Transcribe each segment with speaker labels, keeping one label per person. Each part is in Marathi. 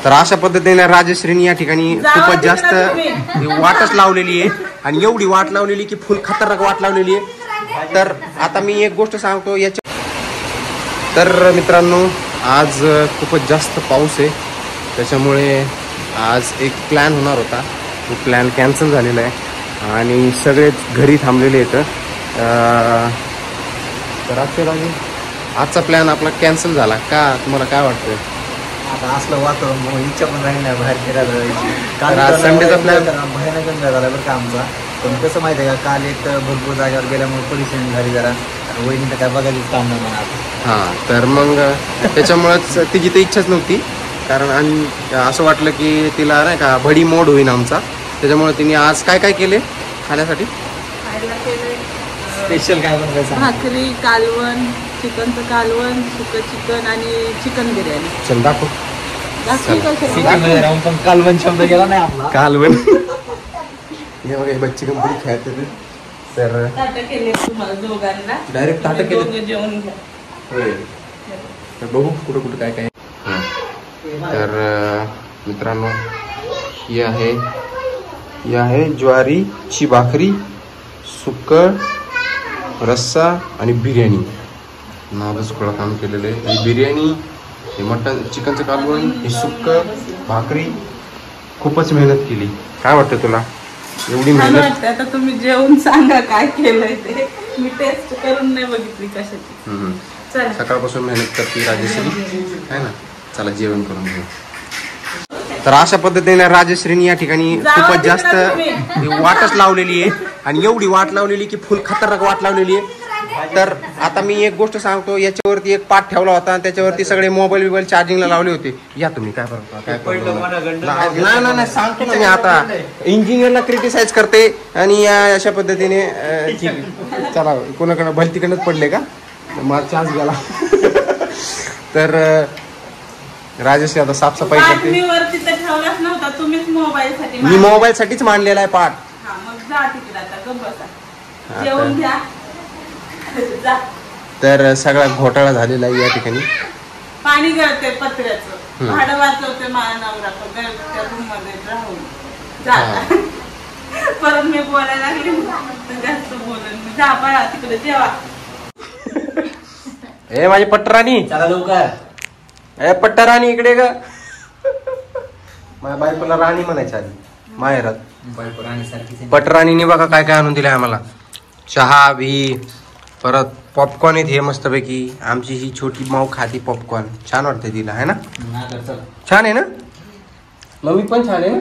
Speaker 1: तर अशा पद्धतीने राजश्रीनी या ठिकाणी खूपच जास्त वाटच लावलेली आहे आणि एवढी वाट लावलेली की फुल खतरनाक वाट लावलेली आहे. तर आता मी एक गोष्ट सांगतो याच्या, तर मित्रांनो आज खूपच जास्त पाऊस आहे, त्याच्यामुळे आज एक प्लॅन होणार होता, तो प्लॅन कॅन्सल झालेला आहे आणि सगळेच घरी थांबलेले आहेत. तर आजचा प्लॅन आपला कॅन्सल झाला का, तुम्हाला काय वाटतंय?
Speaker 2: आता असलं वातावरण इच्छा पण राहील नाही बाहेर फिरायला जायची.
Speaker 1: काल संडेचा प्लॅन
Speaker 2: भयानक झाला बरं का आमचा. पण कसं माहिती आहे का, काल एक भरपूर जागेवर गेल्यामुळे परेशानी झाली जरा, वहिनी तर काय बघायचंच काम नाही म्हणा.
Speaker 1: हां, तर मग त्याच्यामुळेच तिची तर इच्छाच नव्हती, कारण आणि असं वाटलं की तिला नाही का भडी मोड होईन आमचा, त्याच्यामुळे तिने आज काय काय केले खाण्यासाठी?
Speaker 2: स्पेशल काय बनवायचं?
Speaker 3: भाकरी, कालवण, चिकनचं कालवण, सुकं चिकन आणि चिकन बिर्याणी.
Speaker 1: चल दाखव.
Speaker 2: सिटीमध्ये राहून पण कालवण शब्द गेला नाही आपला.
Speaker 1: कालवण हे बघा, बच्ची कंपनी खेळते तर
Speaker 3: ताटं केले तुम्हाला दोघांना,
Speaker 1: डायरेक्ट ताटं केले
Speaker 3: जेवण घ्या.
Speaker 1: तर बघू कुठं कुठं काय काय. तर मित्रांनो ही आहे ज्वारीची भाकरी, सुक्कं, रस्सा आणि बिर्याणी. नादच सगळं काम केलेलं आहे. ही बिर्याणी, हे मटन, चिकनचं कालवण, हे सुक्कं, भाकरी, खूपच मेहनत केली. काय वाटतं तुला एवढी मेहनत?
Speaker 3: आता तुम्ही जेवून सांगा काय केलंय ते, मी टेस्ट करून नाही बघितली कशाची. चला,
Speaker 1: सकाळपासून मेहनत करते राजश्री आहे ना. चला जेवण करून घेऊ. तर अशा पद्धतीने राजश्रीनी या ठिकाणी खूपच जास्त वाटच लावलेली आहे आणि एवढी वाट लावलेली की फुल खतरनाक वाट लावलेली आहे. तर आता मी एक गोष्ट सांगतो, याच्यावरती एक पाठ ठेवला होता आणि त्याच्यावरती सगळे मोबाईल चार्जिंगला लावले होते. या तुम्ही काय करता, काय नाही सांगतो ना मी. आता इंजिनियरला क्रिटिसाइज करते आणि अशा पद्धतीने चला कोणाकडे भलतीकडनंच पडले का, माझा चान्स गेला. तर राजेश आता साफसफाई करते. मी मोबाईल साठीच मांडलेला आहे पाठ. तर सगळा घोटाळा झालेला आहे या ठिकाणी.
Speaker 3: पाणी गळते पत्र्याचं, भाडं वाचवते मानवरा रूम मध्ये राहून. परत मी बोलायला लागली, जास्त बोलेन मी. जा बाळा तिकडे जेवा.
Speaker 1: ए माझी पट्टराणी,
Speaker 2: चला लवकर.
Speaker 1: ए पट्टराणी इकडे ग. माझ्या बायकोला राणी म्हणायची आधी माहेरात. पट्टराणीने बघा काय काय आणून दिलंय आम्हाला. चहा भी, परत पॉपकॉर्न आहेत हे मस्तपैकी. आमची ही छोटी माऊ खाती पॉपकॉर्न, छान वाटते तिला आहे ना. छान आहे ना, मम्मी पण छान आहे ना.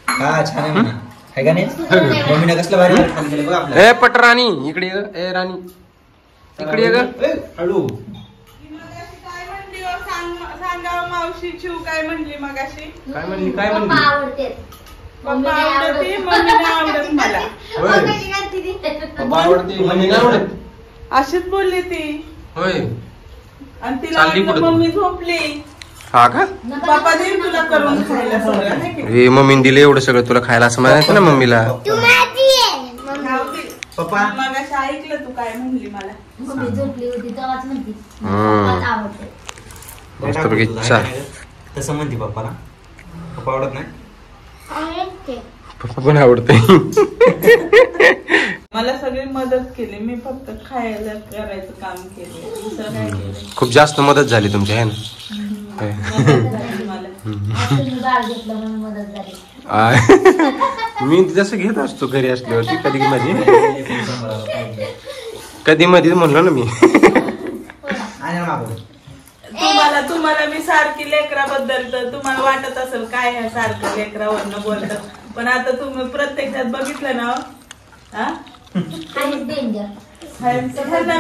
Speaker 2: हा छान आहे म्हणा, आहे का नाही? मम्मीने कसलं भारी खाऊन गेले बघ आपल्याला.
Speaker 1: ए पट्टराणी इकडे ग. ए राणी इकडे ग.
Speaker 2: हळू.
Speaker 3: सांगा मावशी शिव काय म्हणली मगाशी?
Speaker 1: काय म्हणली? काय म्हणली?
Speaker 3: पप्पा आवडते, मम्मी नाही आवडत मला.
Speaker 1: पप्पा आवडते, मम्मी नाही आवडत,
Speaker 3: अशीच बोलली ती.
Speaker 1: होय.
Speaker 3: आणि तिला मम्मी झोपली.
Speaker 1: हा का?
Speaker 3: पप्पा देईन तुला करून खायला सगळं.
Speaker 1: हे मम्मीने दिले एवढं सगळं तुला खायला असं म्हणायचं ना मम्मीला.
Speaker 3: पप्पा मगाशी ऐकलं तू काय म्हणली मला?
Speaker 4: मम्मी झोपली होती तेव्हाच म्हणती
Speaker 1: मस्तपैकी चहा.
Speaker 2: तसं म्हणते पप्पाला. पप्पा आवडत नाही?
Speaker 1: पप्पा पण आवडते.
Speaker 3: मला सगळी मदत केली, मी फक्त खायला करायचं काम केलं, दुसरं काय केलं.
Speaker 1: खूप जास्त मदत झाली तुमची आहे ना. मी जसं घेत असतो घरी असल्यावरती कधी मध्ये म्हणलो ना मी.
Speaker 3: तुम्हाला मी सारखी लेकराबद्दल तर तुम्हाला वाटत असेल काय ह्या सारखं लेकरावरनं बोलत, पण आता तुम्ही प्रत्यक्षात बघितलं ना.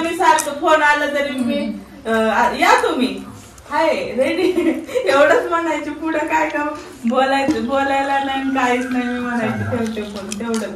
Speaker 3: मी सारखं फोन आला तरी मी या तुम्ही हाय रेडी एवढंच म्हणायची. पुढे काय का बोलायला नाही काहीच नाही, मी म्हणायची ठेवते फोन तेवढं.